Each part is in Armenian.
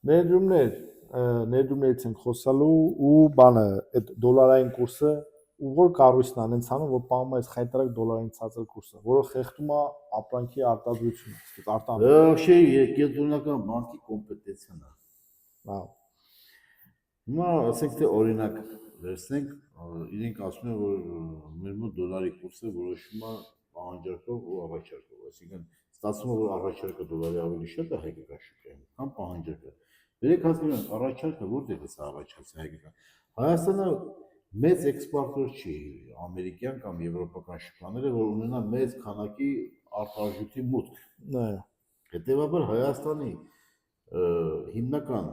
Ներդրումներից ենք խոսալու ու բանը այդ դոլարային կուրսը ու որ կառույցն անենց անում որ պահում է այս խայտարակ դոլարային ցածր կուրսը, որը խեղդում է ապրանքի արտադրությունը, իսկ արտադրությունը Вообще կենտրոնական բանկի կոմպետենցիան է։ Հա։ Հիմա ասենք թե օրինակ վերցնենք, իրենք ասում են որ մեր մոտ դոլարի կուրսը որոշվում է պահանջարկով ու առաջարկով, այսինքն ստացվում է որ առաջարկը դոլարի ավելի շատ է հայկական շուկայում, քան պահանջարկը։ Երեք հասկանում ենք առաջարկը որտեղից է առաջացել հայկական։ Հայաստանը մեծ էքսպորտեր չի ամերիկյան կամ եվրոպական շուկաները, որ ունենա մեծ քանակի արտարժույթի մուտք։ Հետևաբար Հայաստանի հիմնական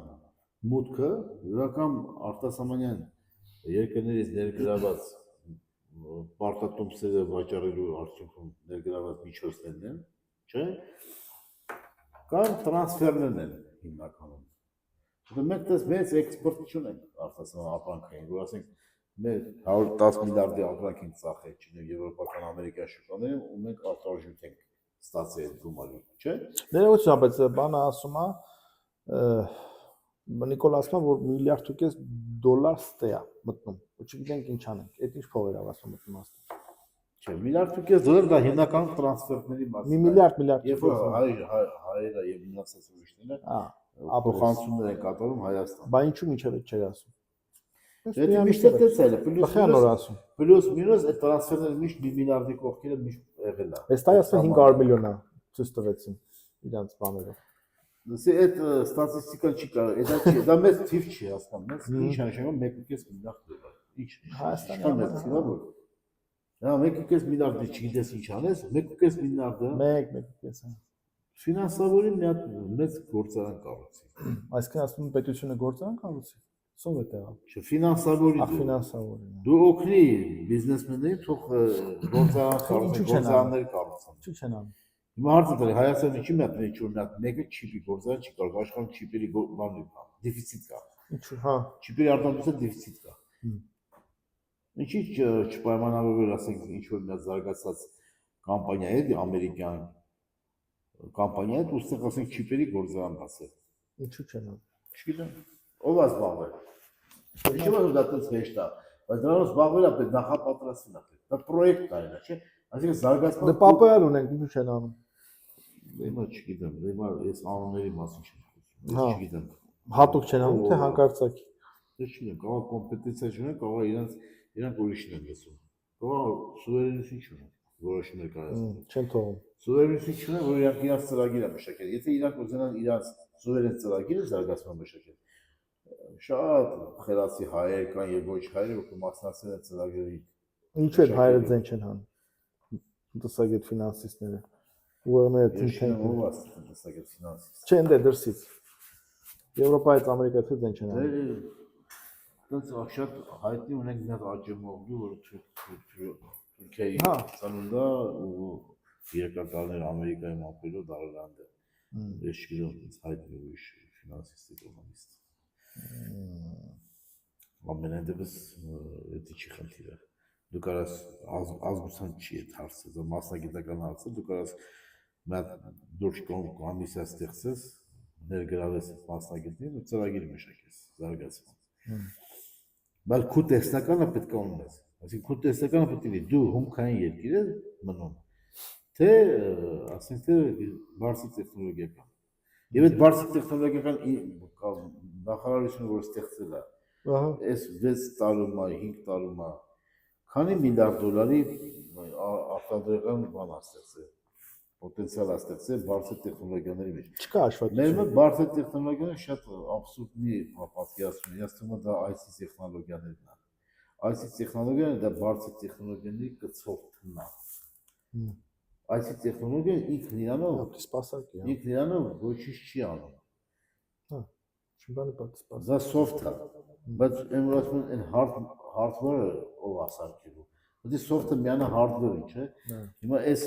մուտքը իրական արտասահմանյան երկրներից ներգրաված պարտատոմսերը վաճառելու արդյունքում ներգրաված միջոցներն են, չէ՞։ Կամ տրանսֆերներն են հիմնականում։ Մենք դες մեծ էքսպորտություն ենք արտասահման ապրանքային, որ ասենք մեր 110 միլիարդի ապրանք ենք ծախել չնայած եվրոպական ամերիկյան շուկաներին ու մենք արտարժույթ ենք ստացել այդ գումարի, չէ՞։ Ներողություն, բայց բանը ասում է Նիկոլ ասում է որ $1.5 միլիարդ ստե է մտնում։ Չգիտենք ինչ անենք։ Այդ ինչ փող էր ասում մտնում աստղ։ Չէ, $1.5 միլիարդ դա հիմնական տրանսֆերների մասն է։ $1 միլիարդ։ Երբ որ հայերը եւ մնացած ուրիշները փոխանցումներ են կատարում Հայաստան։ Բա ինչու միջև այդ չէր ասում։ Դա միշտ էտել է, պլյուս մինուս այդ տրանսֆերները միշտ 1 միլիարդի կողքերը միշտ եղել է։ Այս տարի 500 միլիոն է ցույց տվեցին իրանց բաներով։ Դասի այդ ստատիստիկան չի կարող, դա մեծ թիվ չի հասկանում, ինչ նշանակում 1.5 միլիարդ դոլար։ Ինչ Հայաստանի մեծ թիվ է որ։ Դա 1.5 միլիարդը չգիտես ինչ անես, 1.5 միլիարդը 1.5 ֆինանսավորի մի հատ մեծ գործարան կառուցի։ Այսինքն ասում են պետությունը գործարան կառուցի։ Սով է տեղը։ Չէ, ֆինանսավորի։ Ֆինանսավորի։ Դու օգնի բիզնեսմեններին թող գործարան կառուցեն, գործարաններ կառուցեն։ Ինչ չեն անում։ Հիմա հարցը դա Հայաստանը չի մտնում ինչ որ մեկը չիպի գործարան չի կարող, աշխարհում չիպերի բան կա, դեֆիցիտ կա։ Ինչու, հա։ Չիպերի արտադրության դեֆիցիտ կա։ Ինչի չպայմանավորվել, ասենք, ինչ որ մի զարգացած կամպանիա է, ամերիկյան կամպանիա է, ուստեղ ասենք չիպերի գործարան բացել։ Ինչու չեն անում։ Չգիտեմ, ով է զբաղվել։ Ինչու՞ որ դա տես հեշտ է, բայց դրանով զբաղվել է պետք նախապատրաստվում է պետք։ Դա պրոյեկտ է, չէ՞։ Այսինքն զարգացման Դե պապայալ ունենք, ինչու չեն անում։ Հիմա չգիտեմ, հիմա ես անունների մասին չեմ խոսում, ես չգիտեմ։ Հատուկ չեն անում, թե հանկարծակի։ Ես չգիտեմ, կարող կոմպետենցիա չունեն, կարող իրանք ուրիշն են լսում։ Կարող սուվերենություն չունեն, որոշումներ կայացնել։ Չեն թողում։ Սուվերենություն չունեն, որ իրանք իրաց ծրագիր են մշակել։ Եթե իրանք ուզենան իրաց սուվերեն ծրագիրը զարգացման մշակել, շատ խելացի հայեր կան եւ ոչ հայեր, որ կմասնակցեն այդ ծրագրերի։ Ինչու՞ է հայերը ձեն չեն հանում։ Տնտեսագետ ֆինանսիստները։ Ուղղակի թինքեն ով է տնտեսագետ ֆինանսիստ։ Չեն դե դրսից։ Եվրոպայից Ամերիկայից ձեն չեն հանում։ Դա շատ հայտնի ունենք մի հատ աջմողդու, որ Թուրքիայի ծնունդա ու երկրորդ Ամերիկայում ապրելով դարալանդ է։ Ես չգիտեմ հայտնի ուրիշ ֆինանսիստ էկոնոմիստ։ Ամենայն դեպս դա չի խնդիրը։ Դու կարաս ազգության չի այդ հարցը, դա մասնագիտական հարց է, դու կարաս մի դուրս կոմիսիա ստեղծես, ներգրավես մասնագետներին ու ծրագիր մշակես զարգացման։ Բայց քո տեսնականը պետք է ունենաս։ Այսինքն քո տեսնականը պետք է դու հումքային երկիր ես մնում, թե ասենք թե բարձր տեխնոլոգիական։ Եվ այդ բարձր տեխնոլոգիական նախարարությունը որ ստեղծել է, այս 6 տարում, 5 տարում քանի միլիարդ դոլարի արտադրական բան ստեղծել, պոտենցիալ ստեղծել բարձր տեխնոլոգիաների մեջ։ Չկա հաշվարկություն։ Մեր մոտ բարձր տեխնոլոգիաները շատ աբսուրդնի պատկերացում են, ես թվում է դա IT տեխնոլոգիաներն են։ IT տեխնոլոգիաները դա բարձր տեխնոլոգիաների կցող տնա։ IT տեխնոլոգիան ինքն իրանով սպասարկի է։ Ինքն իրանով ոչինչ չի անում։ Հա, չբանի պատասխան։ Դա soft է, բայց այն ասում են hardware-ը ով ասարկելու։ Դա soft-ը միանա hardware-ին, չէ՞։ Հիմա այս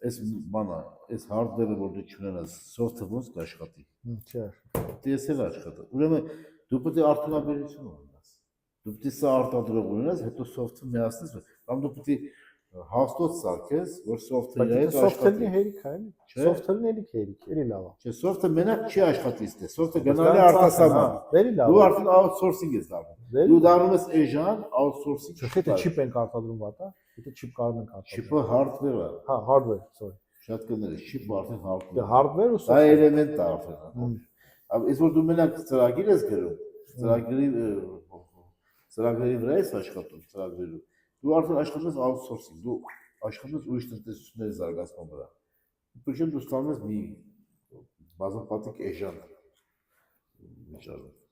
բանը, այս hardware-ը որ դու չունենաս, soft-ը ոնց կաշխատի։ Չէ։ Դες էլ աշխատա։ Ուրեմն դու պետք է արդյունաբերություն ունենաս։ Դու պետք է սա արտադրող ունենաս, հետո soft-ը միացնես, կամ դու պետք է հաստոց սարքես, որ Բայց սոֆթվերը հետ սոֆթվերնի աշխատի։ հերիք է, էլի։ Չէ։ Սոֆթվերնի հերիք, էլի լավ է։ Չէ, սոֆթը մենակ չի աշխատի ստե, սոֆթը Բայց գնալի դա արտասահման։ Վերի լավ։ Դու է։ արդեն outsourcing ես դառնում։ Վերի Դու լավ։ դառնում ես էժան outsourcing։ Եթե չիպ ենք արտադրում վատա, եթե չիպ կարող ենք արտադրել։ Չիպը hardware է։ Հա, hardware, sorry։ Շատ կներես, չիպը արդեն Դե hardware։ hardware ու Դա software։ էլեմենտ է արդեն։ Այս որ դու մենակ ծրագիր ես գրում, ծրագրերի վրա ես աշխատում, ծրագրերում։ Դու արդեն աշխատում ես outsourcing, դու աշխատում ես ուրիշ տնտեսությունների զարգացման վրա։ Դու դու ստանում ես մի բազմապատիկ էժան վիճակում։